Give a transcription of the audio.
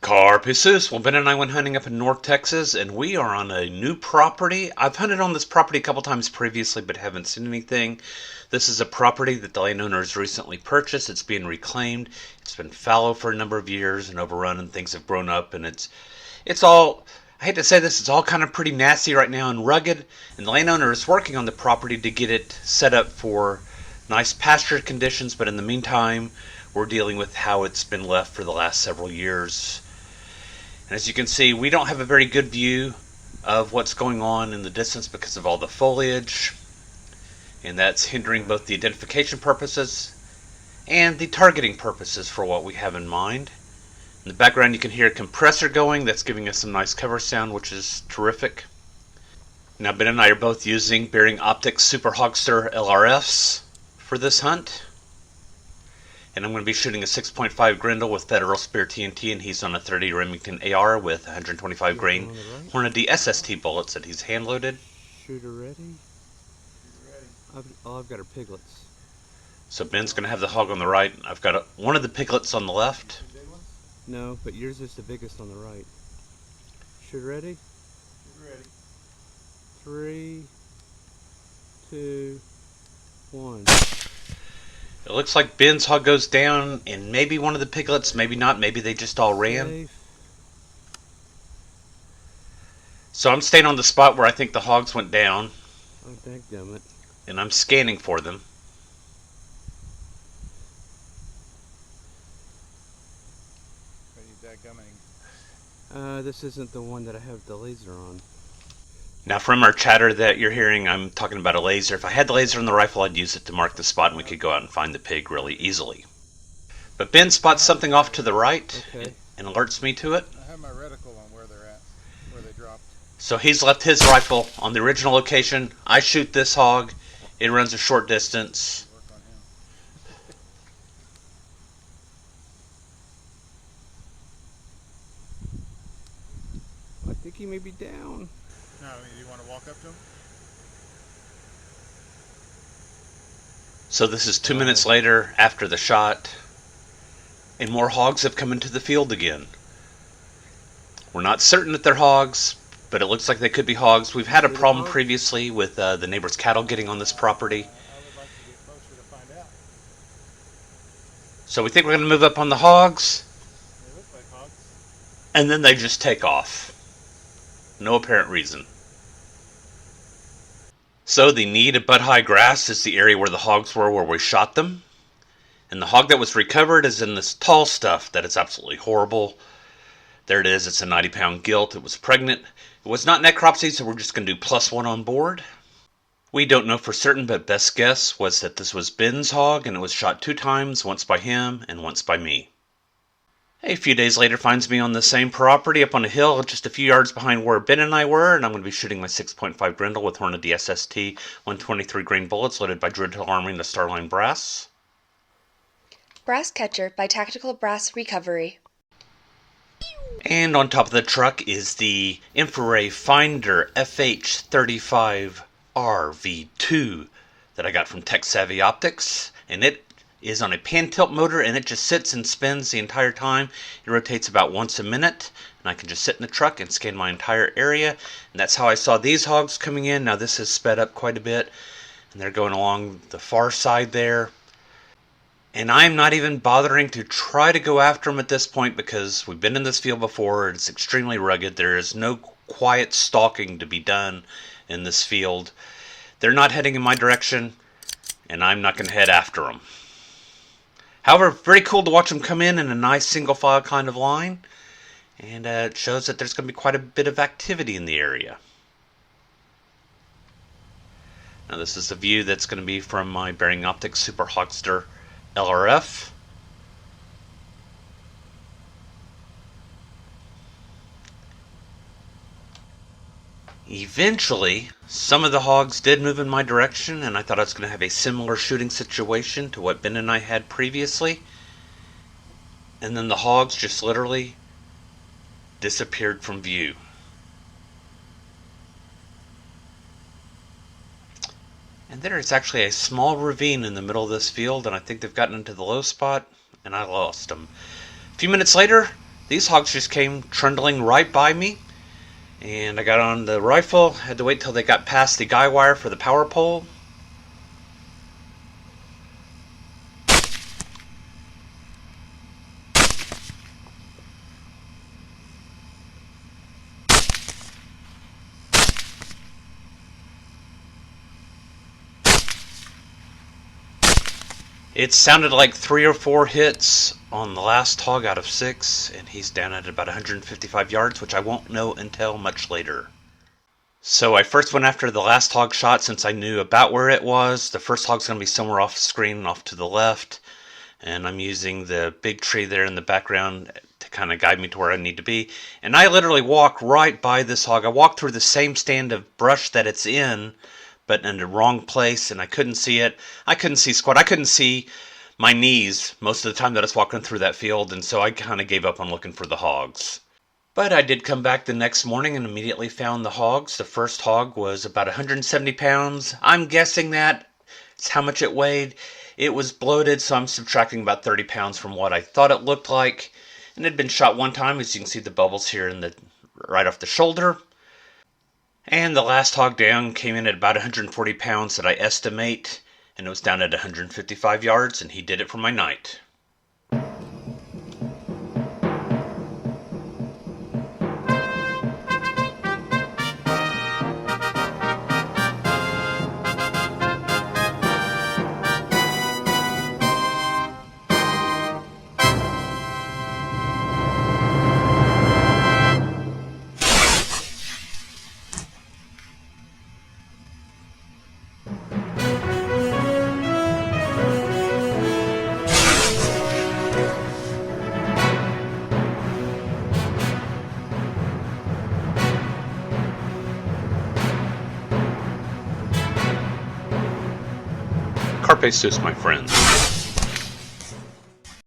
Carpe Jesus. Well, Ben and I went hunting up in North Texas, and we are on a new property. I've hunted on this property a couple times previously, but haven't seen anything. This is a property that the landowner has recently purchased. It's being reclaimed. It's been fallow for a number of years and overrun, and things have grown up, and it's all. I hate to say this, it's all kind of pretty nasty right now and rugged, and the landowner is working on the property to get it set up for nice pasture conditions, but in the meantime, we're dealing with how it's been left for the last several years. And as you can see, we don't have a very good view of what's going on in the distance because of all the foliage, and that's hindering both the identification purposes and the targeting purposes for what we have in mind. In the background you can hear a compressor going. That's giving us some nice cover sound, which is terrific. Now Ben and I are both using Bering Optics Super Hogster LRFs for this hunt. And I'm going to be shooting a 6.5 Grendel with Federal Spear TNT, and he's on a 30 Remington AR with 125 grain Hornady SST bullets that he's hand loaded. Shooter ready? I've got her piglets. So Ben's going to have the hog on the right. I've got one of the piglets on the left. No, but yours is the biggest on the right. Shooter ready? Ready. 3, 2, 1. It looks like Ben's hog goes down, and maybe one of the piglets, maybe not, maybe they just all ran. Safe. So I'm staying on the spot where I think the hogs went down. Oh, dadgummit. And I'm scanning for them. This isn't the one that I have the laser on. Now from our chatter that you're hearing, I'm talking about a laser. If I had the laser on the rifle, I'd use it to mark the spot and we could go out and find the pig really easily. But Ben spots something off to the right and alerts me to it. I have my reticle on where they're at, where they dropped. So he's left his rifle on the original location. I shoot this hog. It runs a short distance. Work on him. I think he may be down. Now, you want to walk up to him? So this is 2 minutes later after the shot, and more hogs have come into the field again. We're not certain that they're hogs, but it looks like they could be hogs. We've had a problem previously with the neighbor's cattle getting on this property. I would like to get closer to find out. So we think we're going to move up on the hogs, They look like hogs. and then they just take off. No apparent reason. So the knee to butt high grass is the area where the hogs were where we shot them. And the hog that was recovered is in this tall stuff that is absolutely horrible. There it is. It's a 90-pound gilt. It was pregnant. It was not necropsy, so we're just going to do +1 on board. We don't know for certain, but best guess was that this was Ben's hog, and it was shot 2 times, once by him and once by me. A few days later finds me on the same property up on a hill just a few yards behind where Ben and I were, and I'm going to be shooting my 6.5 Grendel with Hornady SST 123 grain bullets loaded by Gilt Armoring the Starline Brass. Brass Catcher by Tactical Brass Recovery. And on top of the truck is the Infrared Finder FH35RV2 that I got from Tech Savvy Optics, and it is on a pan tilt motor, and it just sits and spins the entire time. It rotates about once a minute, and I can just sit in the truck and scan my entire area. And that's how I saw these hogs coming in. Now this has sped up quite a bit, and they're going along the far side there. And I'm not even bothering to try to go after them at this point because we've been in this field before. It's extremely rugged. There is no quiet stalking to be done in this field. They're not heading in my direction, and I'm not going to head after them. However, very cool to watch them come in a nice single file kind of line, and it shows that there's going to be quite a bit of activity in the area. Now this is the view that's going to be from my Bering Optics Super Hogster LRF. Eventually, some of the hogs did move in my direction, and I thought I was going to have a similar shooting situation to what Ben and I had previously. And then the hogs just literally disappeared from view. And there is actually a small ravine in the middle of this field, and I think they've gotten into the low spot, and I lost them. A few minutes later, These hogs just came trundling right by me, and I got on the rifle, had to wait till they got past the guy wire for the power pole. It sounded like 3 or 4 hits on the last hog out of 6, and he's down at about 155 yards, which I won't know until much later. So I first went after the last hog shot since I knew about where it was. The first hog's going to be somewhere off screen, off to the left, and I'm using the big tree there in the background to kind of guide me to where I need to be. And I literally walk right by this hog. I walked through the same stand of brush that it's in, but in the wrong place, and I couldn't see it. I couldn't see squat. I couldn't see my knees most of the time that I was walking through that field, and so I kind of gave up on looking for the hogs. But I did come back the next morning and immediately found the hogs. The first hog was about 170 pounds. I'm guessing that's how much it weighed. It was bloated, so I'm subtracting about 30 pounds from what I thought it looked like. And it had been shot one time, as you can see the bubbles here in the right off the shoulder. And the last hog down came in at about 140 pounds that I estimate, and it was down at 155 yards, and he did it for my night. Carpe sus, my friends.